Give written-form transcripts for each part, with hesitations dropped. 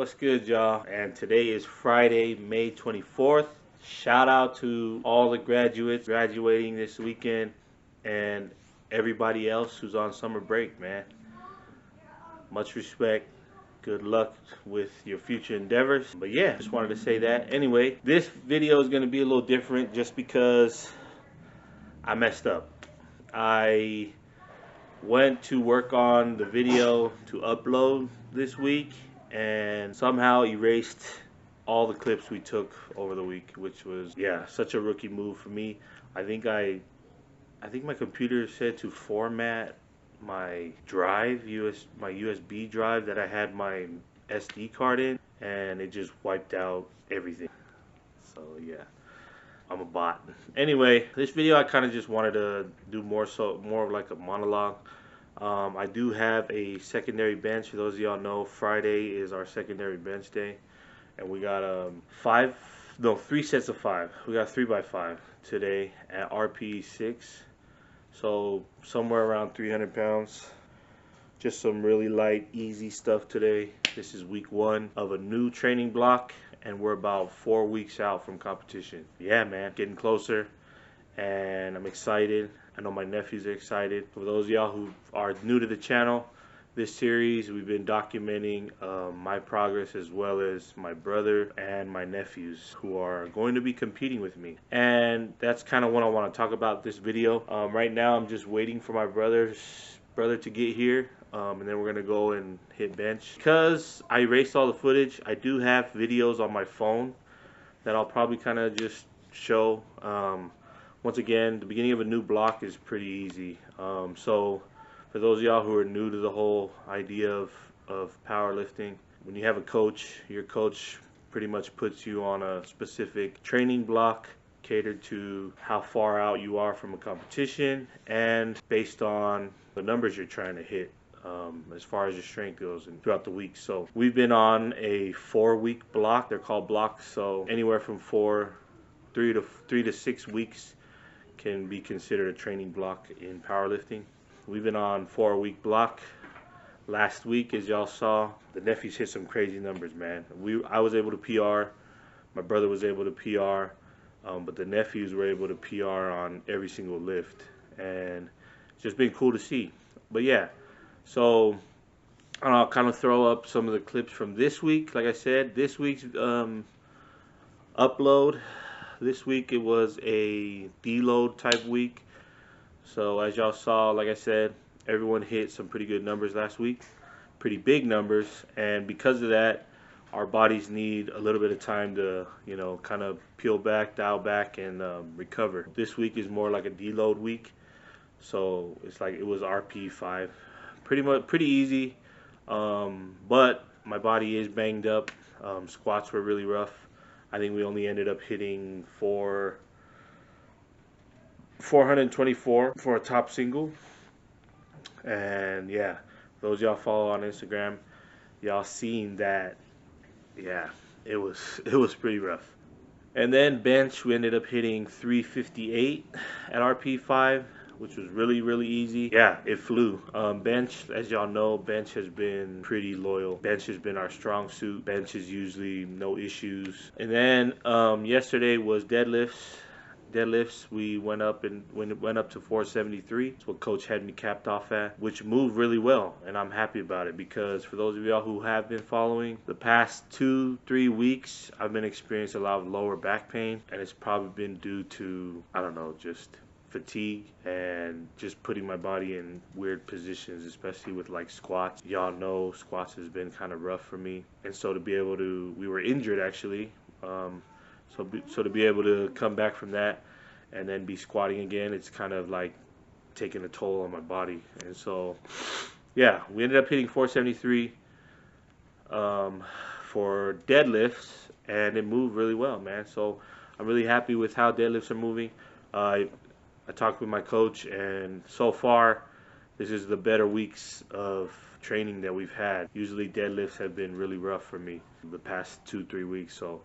What's good, y'all? And today is Friday, May 24th. Shout out to all the graduates graduating this weekend and everybody else who's on summer break, man. Much respect. Good luck with your future endeavors. But yeah, just wanted to say that. Anyway, this video is going to be a little different just because I messed up. I went to work on the video to upload this week and somehow erased all the clips we took over the week, which was, yeah, such a rookie move for me. I think my computer said to format my drive, my USB drive that I had my SD card in, and it just wiped out everything. So yeah, I'm a bot. Anyway, this video I kind of just wanted to do more of like a monologue. I do have a secondary bench. For those of y'all know, Friday is our secondary bench day, and we got 3 sets of 5. We got 3x5 today at RP 6, so somewhere around 300 pounds. Just some really light, easy stuff today. This is week 1 of a new training block, and we're about 4 weeks out from competition. Yeah, man, getting closer, and I'm excited. I know my nephews are excited. For those of y'all who are new to the channel, this series we've been documenting my progress as well as my brother and my nephews who are going to be competing with me. And that's kind of what I want to talk about this video. Right now I'm just waiting for my brother to get here. And then we're going to go and hit bench. Because I erased all the footage, I do have videos on my phone that I'll probably kind of just show. Once again, the beginning of a new block is pretty easy. So for those of y'all who are new to the whole idea of powerlifting, when you have a coach, your coach pretty much puts you on a specific training block catered to how far out you are from a competition and based on the numbers you're trying to hit. As far as your strength goes and throughout the week. So we've been on a 4-week block. They're called blocks, so anywhere from 3 to 6 weeks can be considered a training block in powerlifting. We've been on 4-week block. Last week, as y'all saw, the nephews hit some crazy numbers, man. I was able to PR, my brother was able to PR, but the nephews were able to PR on every single lift, and it's just been cool to see. But yeah, so I'll kind of throw up some of the clips from this week. Like I said, this week's upload. This week it was a deload type week. So as y'all saw, like I said, everyone hit some pretty good numbers last week. Pretty big numbers. And because of that, our bodies need a little bit of time to, you know, kind of peel back, dial back, and recover. This week is more like a deload week. So it's like it was RP 5. Pretty easy. But my body is banged up. Squats were really rough. I think we only ended up hitting 424 for a top single. And yeah, those y'all follow on Instagram, y'all seen that. Yeah, it was pretty rough. And then bench, we ended up hitting 358 at RP5, which was really easy. Yeah, it flew. Bench, as y'all know, bench has been pretty loyal. Bench has been our strong suit. Bench is usually no issues. And then yesterday was deadlifts. Deadlifts, we went up to 473. That's what coach had me capped off at, which moved really well, and I'm happy about it because for those of y'all who have been following, the past 2-3 weeks I've been experiencing a lot of lower back pain, and it's probably been due to, I don't know, just fatigue and just putting my body in weird positions, especially with like squats. Y'all know squats has been kind of rough for me, and so to be able to, we were injured actually, so to be able to come back from that and then be squatting again, it's kind of like taking a toll on my body. And so yeah, we ended up hitting 473 for deadlifts, and it moved really well, man. So I'm really happy with how deadlifts are moving. I talked with my coach, and so far this is the better weeks of training that we've had. Usually deadlifts have been really rough for me the past 2-3 weeks. So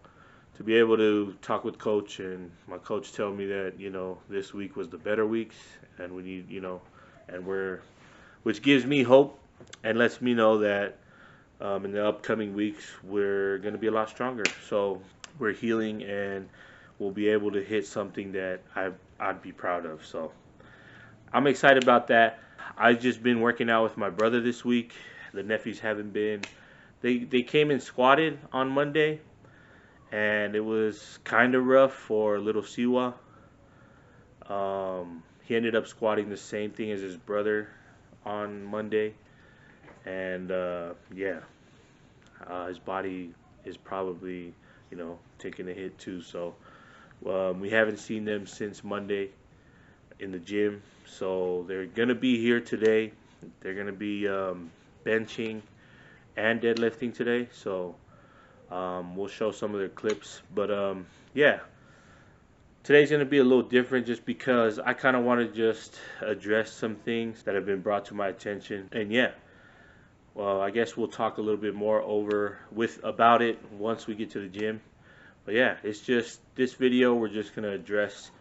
to be able to talk with coach and my coach tell me that, you know, this week was the better weeks and we need, you know, and which gives me hope and lets me know that In the upcoming weeks, we're going to be a lot stronger. So we're healing, and we'll be able to hit something that I'd be proud of. So I'm excited about that. I've just been working out with my brother this week. The nephews haven't been. They came and squatted on Monday, and it was kind of rough for little Siwa. He ended up squatting the same thing as his brother on Monday, and yeah, his body is probably, taking a hit too. So we haven't seen them since Monday in the gym. So they're gonna be here today. They're gonna be benching and deadlifting today. So we'll show some of their clips. But yeah, today's gonna be a little different just because I kind of want to just address some things that have been brought to my attention. And yeah, well, I guess we'll talk a little bit more about it once we get to the gym. But yeah, it's just this video. We're just gonna address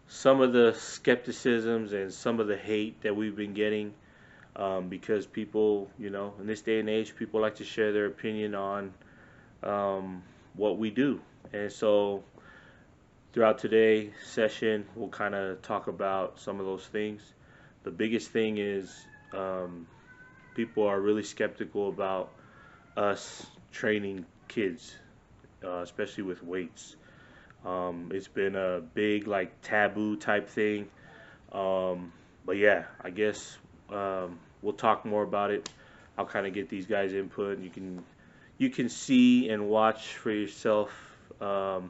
some of the skepticisms and some of the hate that we've been getting, because people, in this day and age, people like to share their opinion on what we do. And so throughout today's session, we'll kind of talk about some of those things. The biggest thing is people are really skeptical about us training kids, especially with weights. It's been a big taboo type thing. But yeah, I guess we'll talk more about it. I'll kind of get these guys' input. You can see and watch for yourself, how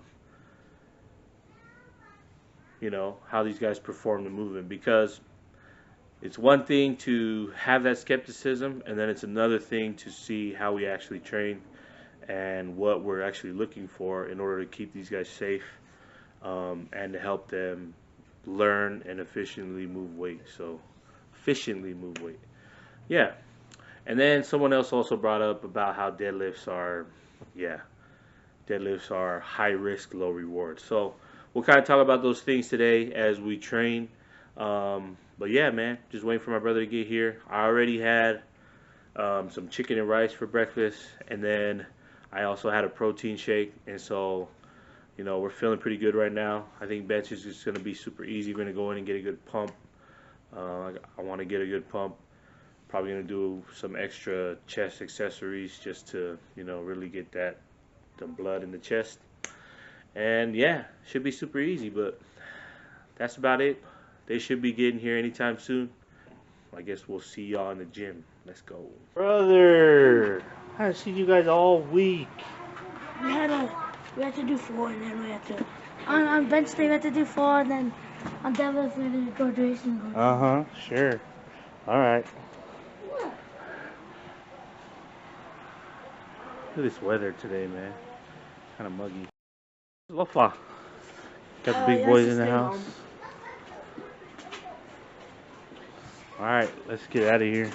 these guys perform the movement, because it's one thing to have that skepticism, and then it's another thing to see how we actually train and what we're actually looking for in order to keep these guys safe, and to help them learn and efficiently move weight. Yeah. And then someone else also brought up about how deadlifts are high risk, low reward. So we'll kind of talk about those things today as we train. But yeah, man, just waiting for my brother to get here. I already had some chicken and rice for breakfast, and then I also had a protein shake. And so, we're feeling pretty good right now. I think bench is just going to be super easy. We're going to go in and get a good pump. I want to get a good pump. Probably going to do some extra chest accessories just to, really get the blood in the chest. And yeah, should be super easy, but that's about it. They should be getting here anytime soon. I guess we'll see y'all in the gym. Let's go. Brother, I haven't seen you guys all week. We had to do 4, and then we had to on bench day we had to do 4, and then on deadlift we had to go racing. Sure. All right. Look at this weather today, man. Kind of muggy. Lofa. Got the big boys in the house. All right, let's get out of here.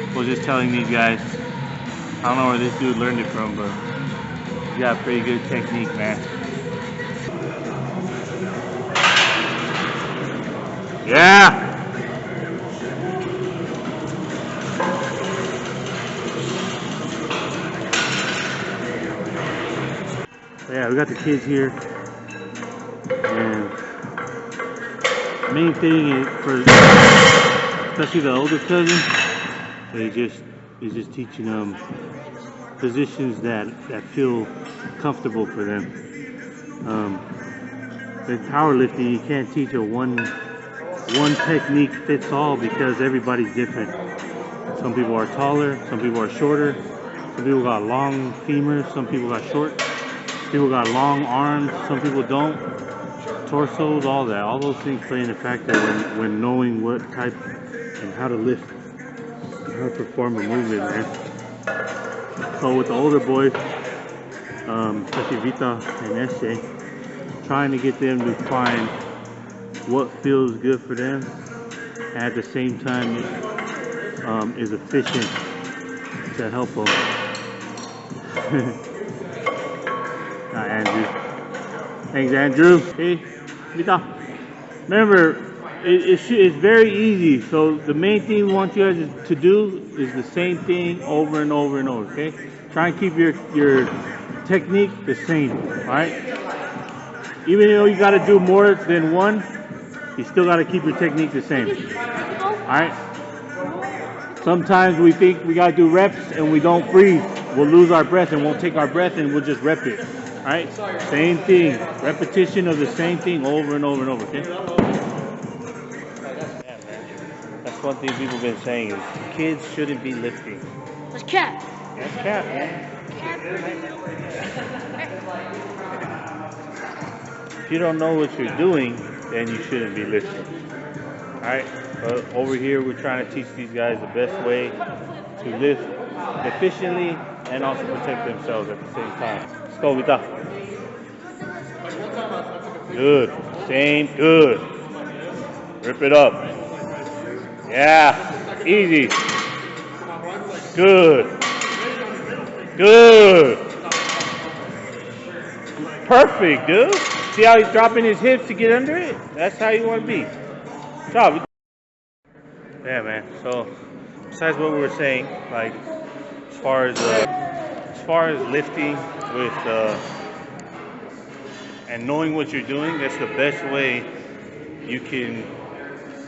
I was just telling these guys, I don't know where this dude learned it from, but he's got pretty good technique, man. Yeah! Yeah, we got the kids here, and the main thing is for especially the older cousin, he's just teaching them positions that feel comfortable for them. With powerlifting, you can't teach a one technique fits all because everybody's different. Some people are taller, some people are shorter, some people got long femurs, some people got short. People got long arms, some people don't. Torsos, all that. All those things play in a factor when knowing what type and how to lift, how to perform a movement, man. So with the older boys, especially Vita and Eshe, trying to get them to find what feels good for them, and at the same time is efficient to help them. Thanks, Andrew. Okay, remember, it's very easy. So the main thing we want you guys to do is the same thing over and over and over. Okay, try and keep your technique the same. All right. Even though you got to do more than one, you still got to keep your technique the same. All right. Sometimes we think we got to do reps and we don't breathe. We'll lose our breath and won't take our breath and we'll just rep it. All right. Same thing. Repetition of the same thing over and over and over. Okay. Yeah, man. That's one thing people have been saying is kids shouldn't be lifting. That's cap. That's cap, man. If you don't know what you're doing, then you shouldn't be lifting. Alright, over here we're trying to teach these guys the best way to lift efficiently and also protect themselves at the same time. Let's go, Vita. Good. Same. Good. Rip it up. Yeah. Easy. Good. Good. Perfect, dude. See how he's dropping his hips to get under it? That's how you want to be. Good job. Yeah, man. So, besides what we were saying, like as far as lifting with and knowing what you're doing, that's the best way you can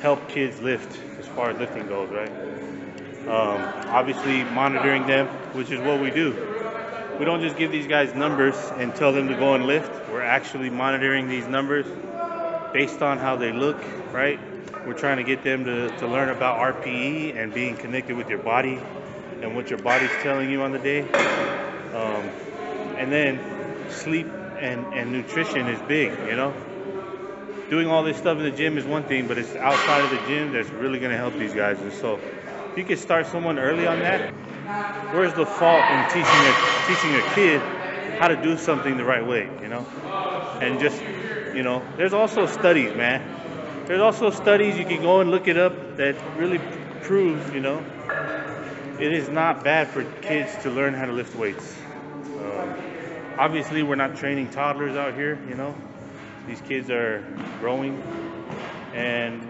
help kids lift as far as lifting goes, right? Obviously monitoring them, which is what we do. We don't just give these guys numbers and tell them to go and lift. We're actually monitoring these numbers based on how they look, right? We're trying to get them to learn about RPE and being connected with your body and what your body's telling you on the day. And then sleep and nutrition is big, you know? Doing all this stuff in the gym is one thing, but it's outside of the gym that's really gonna help these guys. And so if you could start someone early on that, where's the fault in teaching a kid how to do something the right way, you know? And just, you know, there's also studies, man. There's also studies, you can go and look it up, that really proves, you know, it is not bad for kids to learn how to lift weights. Obviously, we're not training toddlers out here, you know. These kids are growing, and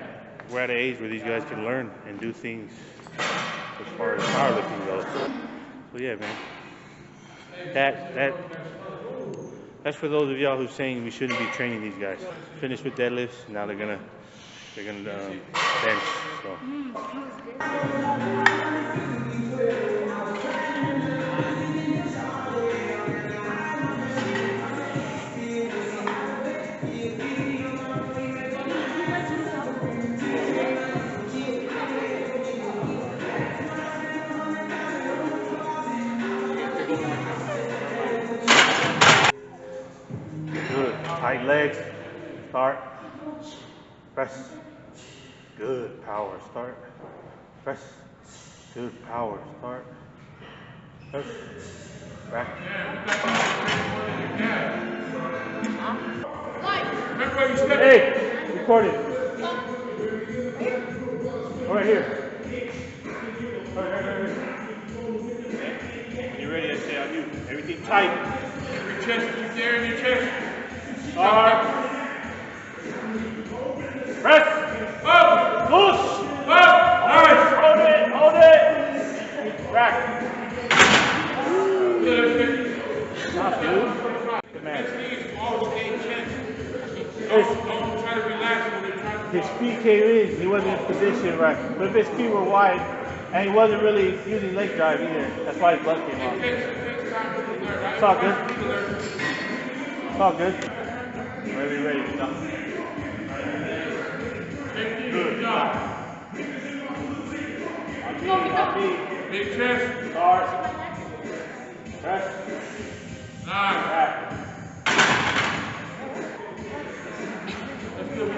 we're at an age where these guys can learn and do things as far as powerlifting goes. So yeah, man. That's for those of y'all who's saying we shouldn't be training these guys. Finished with deadlifts, now they're gonna bench. So. Good. Tight legs. Start. Press. Good. Power. Start. Press. Good. Power. Start. Press. Back. Hey! Record it. Right here. Right. When you're ready, I say on you. Everything tight. Your chest, keep there in your chest. Start. Press. Up. Push. Up. Nice. Hold it. Back. Stop, dude. Good man. His feet came in. He wasn't in position right. But if his feet were wide, and he wasn't really using leg drive either, that's why his butt came off. It's all good. It's all good. Whenever you're ready to go. Good. Big chest. Start. Press. Nice. Back. That's good.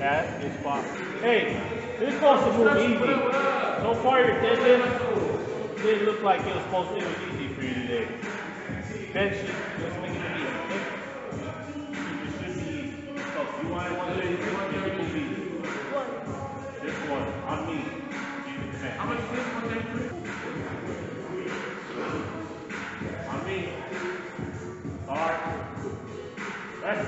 That's good spot. Hey, this is supposed to move easy. So far your deadlift didn't look like it was easy for you today. Bench, let's make it easy. It should be easy. So if you want one day, make it move easy. This one, on me. How much is this one day? On me. Start. Yeah.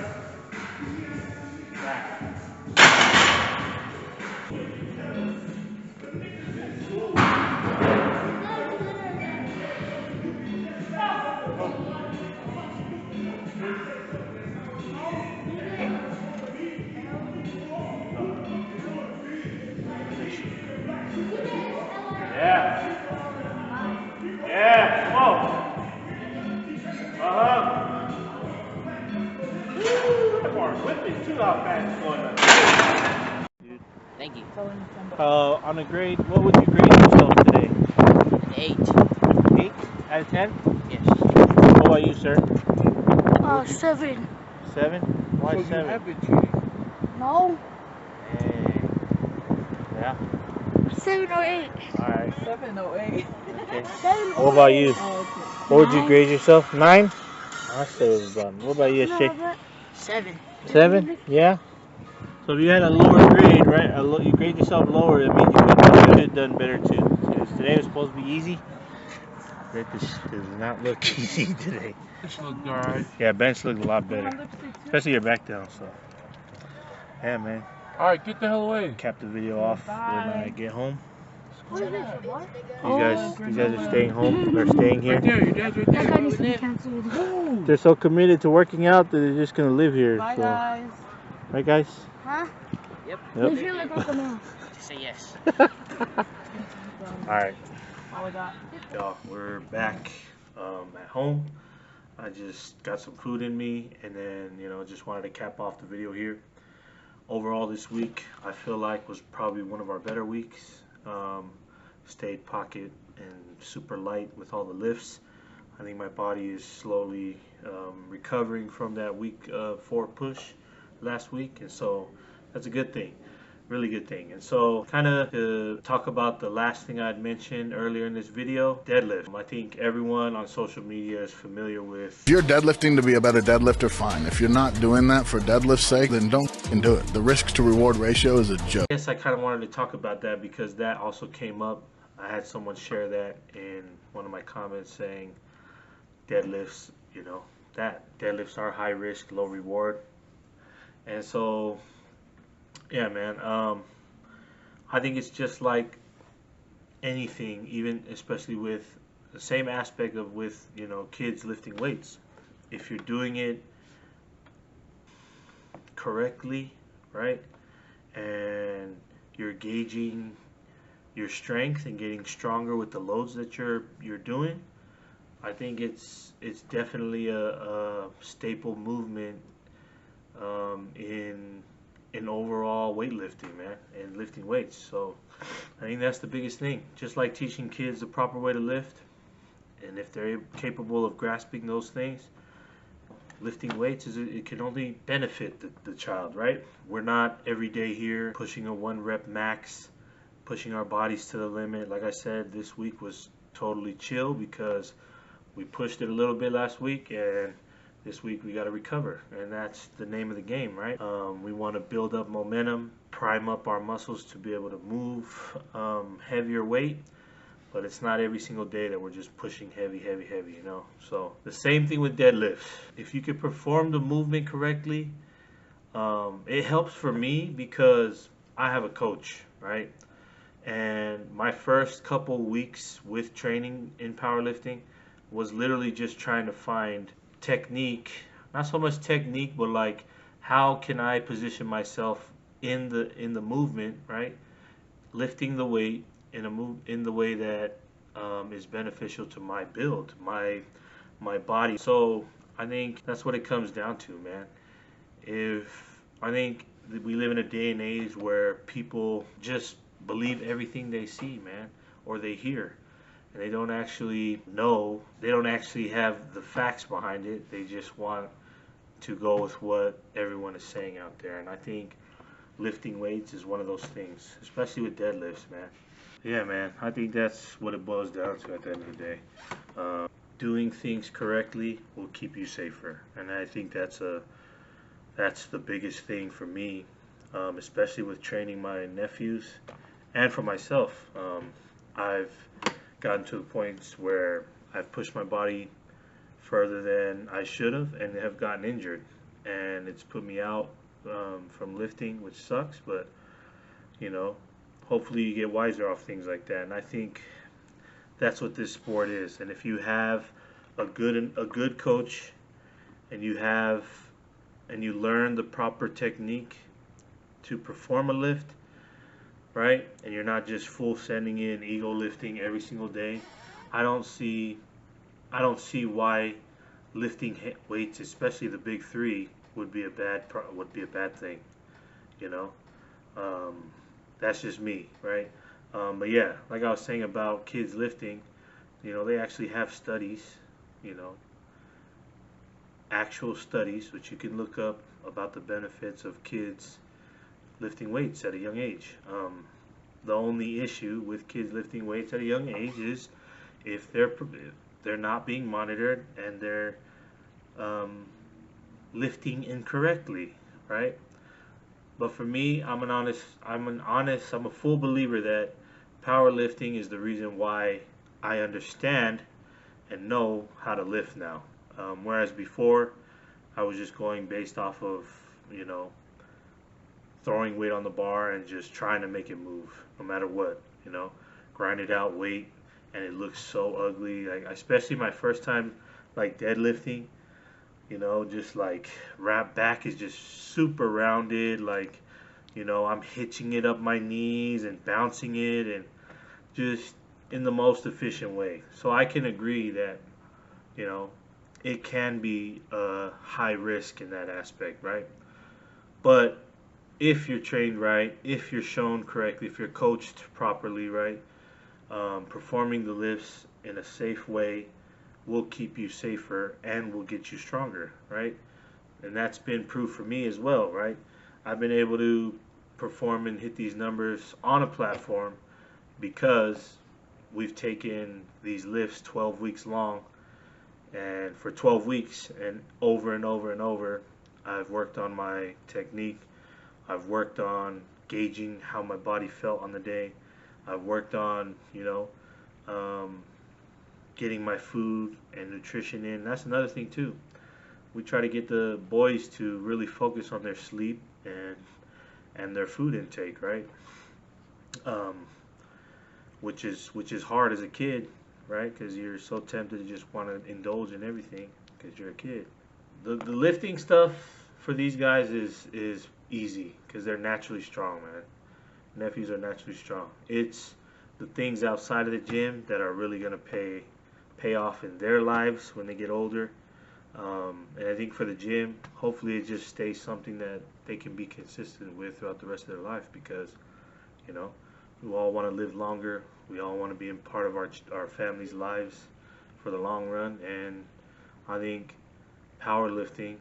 Yeah, come on. Come on, whipping too how fast it's going up. Thank you. On a grade, what would you grade yourself today? An 8. 8 out of 10? Yes. What about you, sir? 7. 7? Why So 7? you have been cheating. No. Hey. Yeah? 7 or 8. Alright. 7 or 8. Okay. 7 What about you? Oh, okay. What would you 9. grade yourself? 9? I say it was done. What about you, No, Shay? but 7. 7? Yeah? So if you had a lower grade, right? You grade yourself lower, it means you could have done better too. Because today was supposed to be easy. But this does not look easy today. This look alright. Yeah, bench looked a lot better. Especially your back down, so. Yeah, man. Alright, get the hell away. Cap the video off when I get home. what is this? These guys are staying home. They're staying here. Right there, your dad's right That there. guy needs to be canceled. Ooh. They're so committed to working out that they're just gonna live here. Bye, So. guys. Right, guys? Huh? Yep. They feel like Uncle Mel. Just say yes. Alright. All I got. Y'all, we're back at home. I just got some food in me and then, just wanted to cap off the video here. Overall this week, I feel like was probably one of our better weeks. Stayed pocket and super light with all the lifts. I think my body is slowly recovering from that week 4 push last week, and so that's a good thing. Really good thing. And so kind of to talk about the last thing I'd mentioned earlier in this video, deadlift. I think everyone on social media is familiar with. If you're deadlifting to be a better deadlifter, fine. If you're not doing that for deadlift's sake, then don't do it. The risk to reward ratio is a joke. I guess I kind of wanted to talk about that because that also came up. I had someone share that in one of my comments saying deadlifts, deadlifts are high risk, low reward. And so yeah, man. I think it's just like anything, even especially with the same aspect of with kids lifting weights. If you're doing it correctly, right, and you're gauging your strength and getting stronger with the loads that you're doing, I think it's definitely a staple movement in overall weightlifting, man, and lifting weights. So I think that's the biggest thing. Just like teaching kids the proper way to lift, and if they're capable of grasping those things, lifting weights it can only benefit the child, right? We're not every day here pushing a 1 rep max, pushing our bodies to the limit. Like I said, this week was totally chill because we pushed it a little bit last week, and this week we got to recover, and that's the name of the game, right? We want to build up momentum, prime up our muscles to be able to move heavier weight, but it's not every single day that we're just pushing heavy, So the same thing with deadlifts. If you can perform the movement correctly, it helps for me because I have a coach, right? And my first couple weeks with training in powerlifting was literally just trying to find technique, not so much technique, but like how can I position myself in the movement, right? Lifting the weight in the way that is beneficial to my build, my body. So I think that's what it comes down to, man. I think we live in a day and age where people just believe everything they see, man, or they hear. And they don't actually know, they don't actually have the facts behind it. They just want to go with what everyone is saying out there. And I think lifting weights is one of those things, especially with deadlifts, man. Yeah, man, I think that's what it boils down to at the end of the day. Doing things correctly will keep you safer. And I think that's the biggest thing for me, especially with training my nephews and for myself. I've gotten to the points where I've pushed my body further than I should have and have gotten injured. and it's put me out from lifting, which sucks. But you know, hopefully you get wiser off things like that. And I think that's what this sport is. And if you have a good coach, and you learn the proper technique to perform a lift, right? And you're not just full sending in ego lifting every single day. I don't see why lifting weights, especially the big three, would be a bad thing. You know, that's just me, right? But yeah, like I was saying about kids lifting, you know, they actually have studies, you know, actual studies which you can look up about the benefits of kids lifting weights at a young age. The only issue with kids lifting weights at a young age is if they're not being monitored and they're lifting incorrectly, right? But for me, I'm a full believer that powerlifting is the reason why I understand and know how to lift now. Whereas before, I was just going based off of, you know, throwing weight on the bar and just trying to make it move no matter what, you know, grinded out weight, and it looks so ugly. Like, especially my first time like deadlifting, you know, just like wrap back is just super rounded, like, you know, I'm hitching it up my knees and bouncing it and just in the most efficient way. So I can agree that, you know, it can be a high risk in that aspect, right? But if you're trained right, if you're shown correctly, if you're coached properly, right, performing the lifts in a safe way will keep you safer and will get you stronger, right? And that's been proof for me as well, right? I've been able to perform and hit these numbers on a platform because we've taken these lifts 12 weeks long, and for 12 weeks and over and over and over, I've worked on my technique. I've worked on gauging how my body felt on the day. I've worked on, you know, getting my food and nutrition in. That's another thing too. We try to get the boys to really focus on their sleep and their food intake, right? Which is hard as a kid, right? Because you're so tempted to just want to indulge in everything because you're a kid. The lifting stuff for these guys is easy because they're naturally strong, man. Nephews are naturally strong. It's the things outside of the gym that are really gonna pay off in their lives when they get older. And I think for the gym, hopefully it just stays something that they can be consistent with throughout the rest of their life, because, you know, we all want to live longer. We all want to be a part of our families' lives for the long run, and I think powerlifting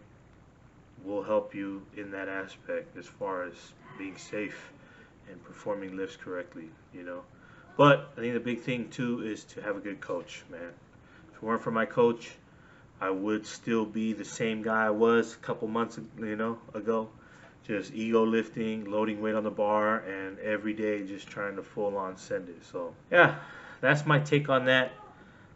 will help you in that aspect as far as being safe and performing lifts correctly, you know. But I think the big thing too is to have a good coach, man. If it weren't for my coach, I would still be the same guy I was a couple months, you know, ago. Just ego lifting, loading weight on the bar, and every day just trying to full on send it. So yeah, that's my take on that.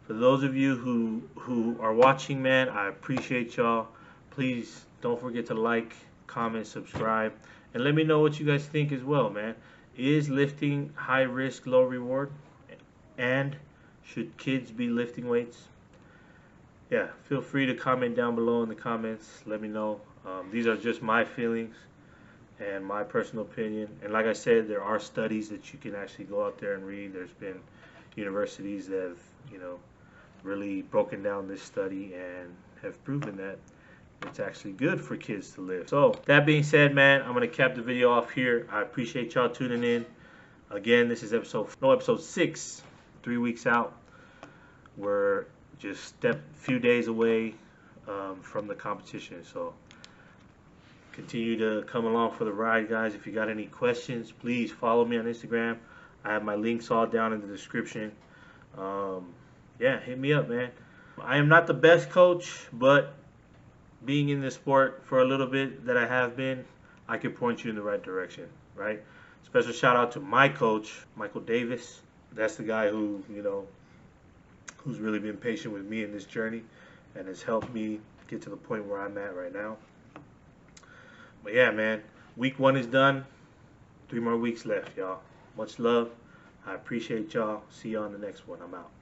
For those of you who are watching, man, I appreciate y'all. Please don't forget to like, comment, subscribe, and let me know what you guys think as well, man. Is lifting high risk, low reward? And should kids be lifting weights? Yeah, feel free to comment down below in the comments. Let me know. These are just my feelings and my personal opinion. And like I said, there are studies that you can actually go out there and read. There's been universities that have, you know, really broken down this study and have proven that it's actually good for kids to lift. So that being said, man, I'm gonna cap the video off here. I appreciate y'all tuning in. Again, this is episode 6, 3 weeks out. We're just few days away from the competition. So continue to come along for the ride, guys. If you got any questions, please follow me on Instagram. I have my links all down in the description. Yeah, hit me up, man. I am not the best coach, but being in this sport for a little bit that I have been, I can point you in the right direction, right? Special shout out to my coach, Michael Davis. That's the guy who, you know, who's really been patient with me in this journey and has helped me get to the point where I'm at right now. But yeah, man, week 1 is done. 3 more weeks left, y'all. Much love. I appreciate y'all. See y'all on the next one. I'm out.